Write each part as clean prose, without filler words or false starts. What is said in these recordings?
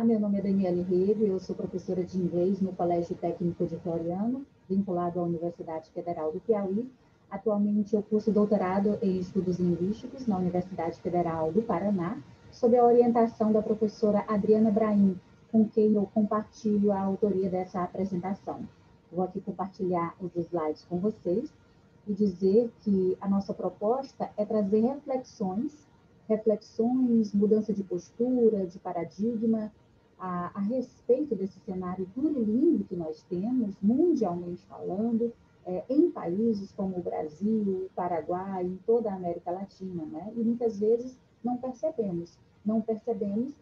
meu nome é Daniele Rego, eu sou professora de inglês no Colégio Técnico de Floriano, vinculado à Universidade Federal do Piauí. Atualmente eu curso doutorado em estudos linguísticos na Universidade Federal do Paraná, sob a orientação da professora Adriana Brahim, com quem eu compartilho a autoria dessa apresentação. Vou aqui compartilhar os slides com vocês e dizer que a nossa proposta é trazer reflexões, mudança de postura, de paradigma, a respeito desse cenário plurilingüe que nós temos, mundialmente falando, em países como o Brasil, o Paraguai, em toda a América Latina, né? E muitas vezes não percebemos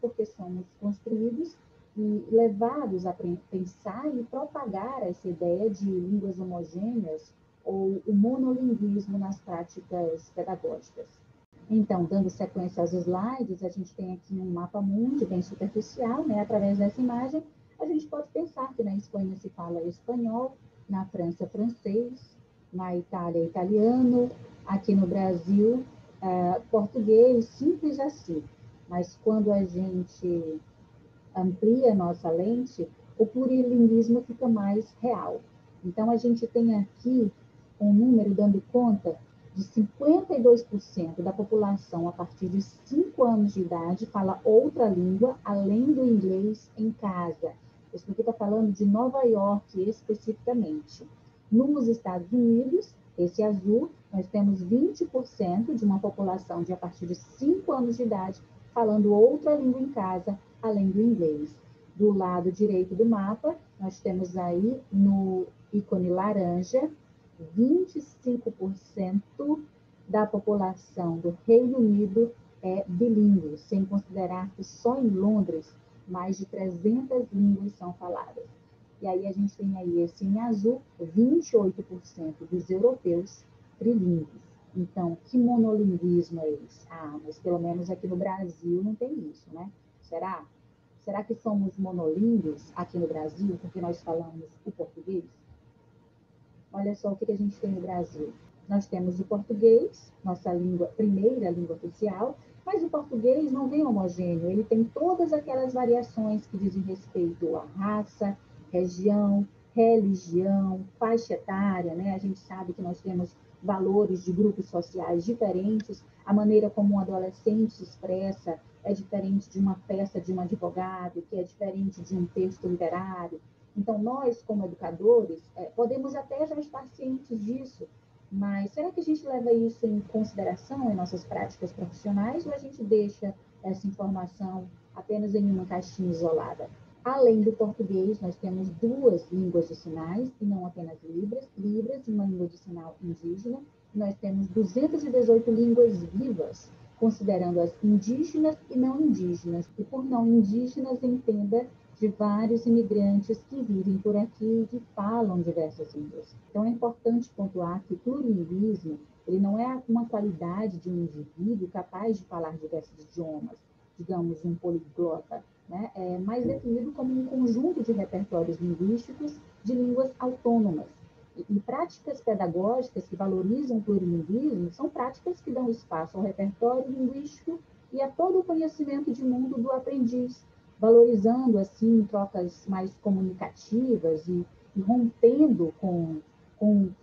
porque somos construídos e levados a pensar e propagar essa ideia de línguas homogêneas ou o monolinguismo nas práticas pedagógicas. Então, dando sequência aos slides, a gente tem aqui um mapa mundi bem superficial, né? Através dessa imagem, a gente pode pensar que na Espanha se fala espanhol, na França, francês, na Itália, italiano, aqui no Brasil, português, simples assim. Mas quando a gente amplia nossa lente, o plurilinguismo fica mais real. Então, a gente tem aqui um número dando conta de 52% da população a partir de 5 anos de idade fala outra língua além do inglês em casa. Isso aqui está falando de Nova York especificamente. Nos Estados Unidos, esse azul, nós temos 20% de uma população de a partir de 5 anos de idade falando outra língua em casa além do inglês. Do lado direito do mapa, nós temos aí no ícone laranja, 25% da população do Reino Unido é bilíngue, sem considerar que só em Londres mais de 300 línguas são faladas. E aí a gente tem aí esse em azul, 28% dos europeus trilíngues. Então, que monolinguismo é esse? Mas pelo menos aqui no Brasil não tem isso, né? Será? Será que somos monolíngues aqui no Brasil porque nós falamos o português? Olha só o que a gente tem no Brasil. Nós temos o português, nossa língua, primeira língua oficial, mas o português não vem homogêneo, ele tem todas aquelas variações que dizem respeito à raça, região, religião, faixa etária, né? A gente sabe que nós temos valores de grupos sociais diferentes, a maneira como um adolescente se expressa é diferente de uma peça de um advogado, que é diferente de um texto literário. Então, nós, como educadores, podemos até já estar cientes disso, mas será que a gente leva isso em consideração em nossas práticas profissionais ou a gente deixa essa informação apenas em uma caixinha isolada? Além do português, nós temos 2 línguas de sinais, e não apenas Libras, uma língua de sinal indígena. Nós temos 218 línguas vivas, considerando as indígenas e não indígenas. E por não indígenas, entenda de vários imigrantes que vivem por aqui e que falam diversas línguas. Então, é importante pontuar que o plurilinguismo ele não é uma qualidade de um indivíduo capaz de falar diversos idiomas, digamos, um poliglota, né? É mais definido como um conjunto de repertórios linguísticos de línguas autônomas. E práticas pedagógicas que valorizam o plurilinguismo são práticas que dão espaço ao repertório linguístico e a todo o conhecimento de mundo do aprendiz, valorizando, assim, trocas mais comunicativas e rompendo com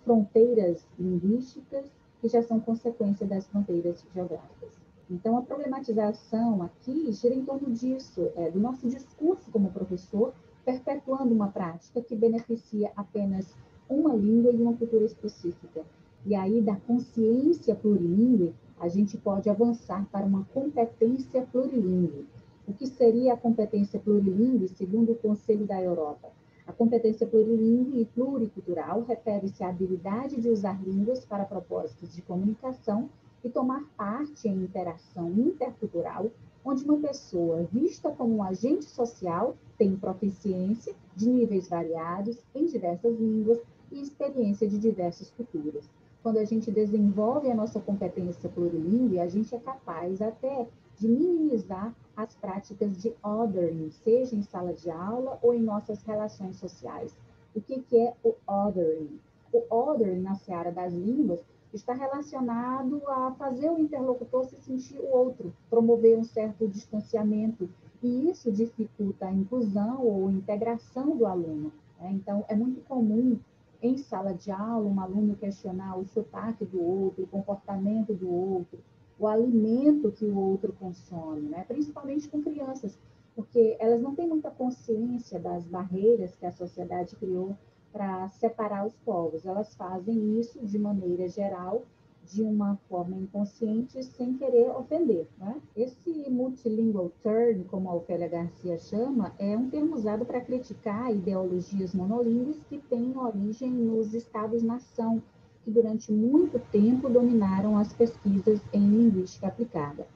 fronteiras linguísticas que já são consequência das fronteiras geográficas. Então, a problematização aqui gira em torno disso, do nosso discurso como professor, perpetuando uma prática que beneficia apenas uma língua e uma cultura específica. E aí, da consciência plurilingüe, a gente pode avançar para uma competência plurilingüe. O que seria a competência plurilingüe, segundo o Conselho da Europa? A competência plurilingüe e pluricultural refere-se à habilidade de usar línguas para propósitos de comunicação e tomar parte em interação intercultural, onde uma pessoa, vista como um agente social, tem proficiência de níveis variados em diversas línguas e experiência de diversas culturas. Quando a gente desenvolve a nossa competência plurilingüe, a gente é capaz até de minimizar as práticas de othering, seja em sala de aula ou em nossas relações sociais. O que é o othering? O othering, na seara das línguas, está relacionado a fazer o interlocutor se sentir o outro, promover um certo distanciamento e isso dificulta a inclusão ou integração do aluno, né? Então, é muito comum em sala de aula um aluno questionar o sotaque do outro, o comportamento do outro, o alimento que o outro consome, né? Principalmente com crianças, porque elas não têm muita consciência das barreiras que a sociedade criou para separar os povos. Elas fazem isso de maneira geral, de uma forma inconsciente, sem querer ofender, né? Esse multilingual turn, como a Ofélia Garcia chama, é um termo usado para criticar ideologias monolíngues que têm origem nos estados-nação, que durante muito tempo dominaram as pesquisas em linguística aplicada.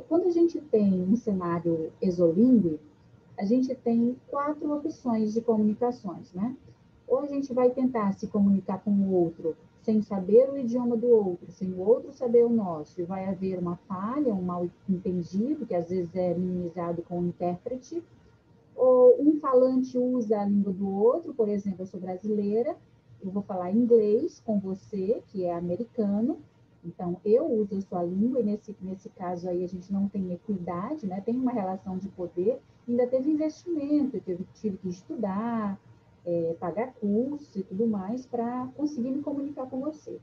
Quando a gente tem um cenário exolíngue, a gente tem 4 opções de comunicações, né? Ou a gente vai tentar se comunicar com o outro sem saber o idioma do outro, sem o outro saber o nosso, e vai haver uma falha, um mal entendido, que às vezes é minimizado com o intérprete, ou um falante usa a língua do outro, por exemplo, eu sou brasileira, eu vou falar inglês com você, que é americano, então eu uso a sua língua, e nesse caso aí a gente não tem equidade, né? Tem uma relação de poder, ainda teve investimento, eu tive que estudar, pagar curso e tudo mais para conseguir me comunicar com você.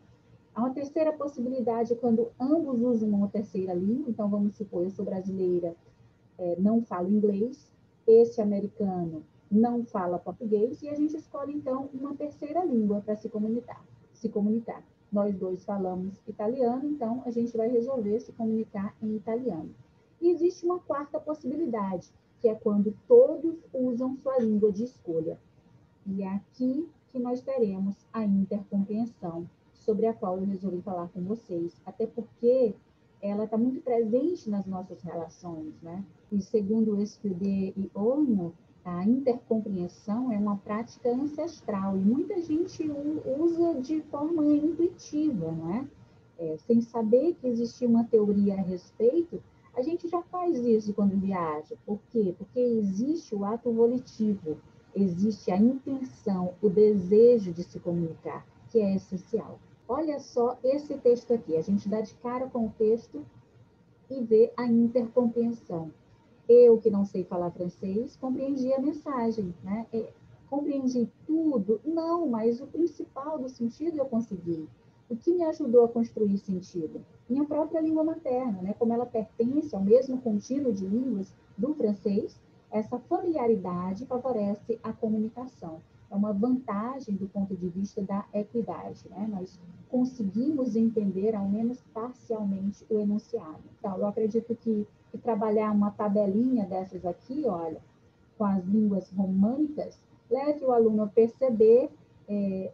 Há uma terceira possibilidade é quando ambos usam uma terceira língua, então vamos supor, eu sou brasileira, não falo inglês, esse americano não fala português, e a gente escolhe, então, uma terceira língua para se comunicar. Nós dois falamos italiano, então a gente vai resolver se comunicar em italiano. E existe uma quarta possibilidade, que é quando todos usam sua língua de escolha. E é aqui que nós teremos a intercompreensão, sobre a qual eu resolvi falar com vocês, até porque ela está muito presente nas nossas relações, né? E segundo Escudé e Olmo, a intercompreensão é uma prática ancestral e muita gente usa de forma intuitiva, não é? Sem saber que existia uma teoria a respeito, a gente já faz isso quando viaja. Por quê? Porque existe o ato volitivo, existe a intenção, o desejo de se comunicar, que é essencial. Olha só esse texto aqui, a gente dá de cara com o texto e vê a intercompreensão. Eu, que não sei falar francês, compreendi a mensagem, né? Compreendi tudo? Não, mas o principal do sentido eu consegui. O que me ajudou a construir sentido? Minha própria língua materna, né? Como ela pertence ao mesmo contínuo de línguas do francês, essa familiaridade favorece a comunicação. É uma vantagem do ponto de vista da equidade, né? Nós conseguimos entender, ao menos parcialmente, o enunciado. Então, eu acredito que trabalhar uma tabelinha dessas aqui, olha, com as línguas românicas, leve o aluno a perceber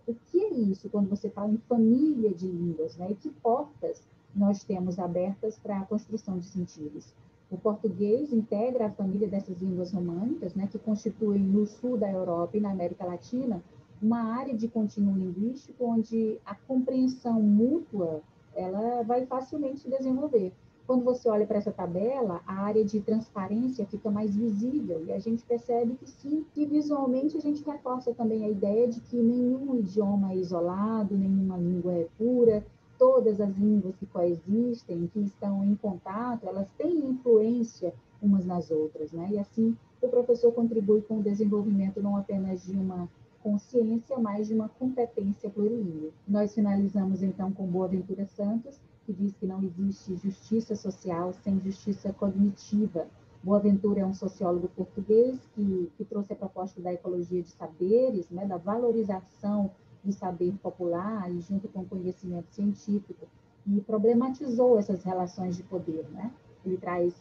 o que é isso quando você fala em família de línguas, né? E que portas nós temos abertas para a construção de sentidos. O português integra a família dessas línguas românicas, né, que constituem no sul da Europa e na América Latina uma área de contínuo linguístico onde a compreensão mútua ela vai facilmente se desenvolver. Quando você olha para essa tabela, a área de transparência fica mais visível e a gente percebe que sim, que visualmente a gente reforça também a ideia de que nenhum idioma é isolado, nenhuma língua é pura, todas as línguas que coexistem, que estão em contato, elas têm influência umas nas outras, né? E assim, o professor contribui com o desenvolvimento não apenas de uma consciência, mas de uma competência plurilíngue. Nós finalizamos, então, com Boaventura Santos, que diz que não existe justiça social sem justiça cognitiva. Boaventura é um sociólogo português que trouxe a proposta da ecologia de saberes, né, da valorização do saber popular e junto com o conhecimento científico, e problematizou essas relações de poder, né? Ele traz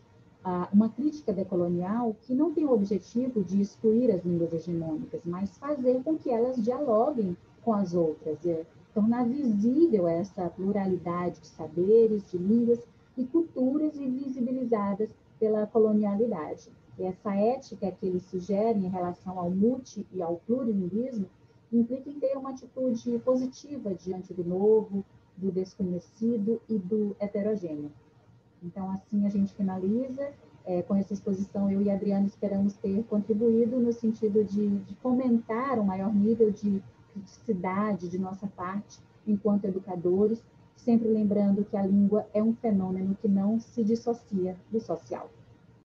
uma crítica decolonial que não tem o objetivo de excluir as línguas hegemônicas, mas fazer com que elas dialoguem com as outras, tornar visível essa pluralidade de saberes, de línguas e culturas invisibilizadas pela colonialidade. E essa ética que ele sugere em relação ao multi e ao plurilinguismo implica em ter uma atitude positiva diante do novo, do desconhecido e do heterogêneo. Então, assim a gente finaliza. Com essa exposição, eu e a Adriana esperamos ter contribuído no sentido de fomentar um maior nível de criticidade de nossa parte, enquanto educadores, sempre lembrando que a língua é um fenômeno que não se dissocia do social.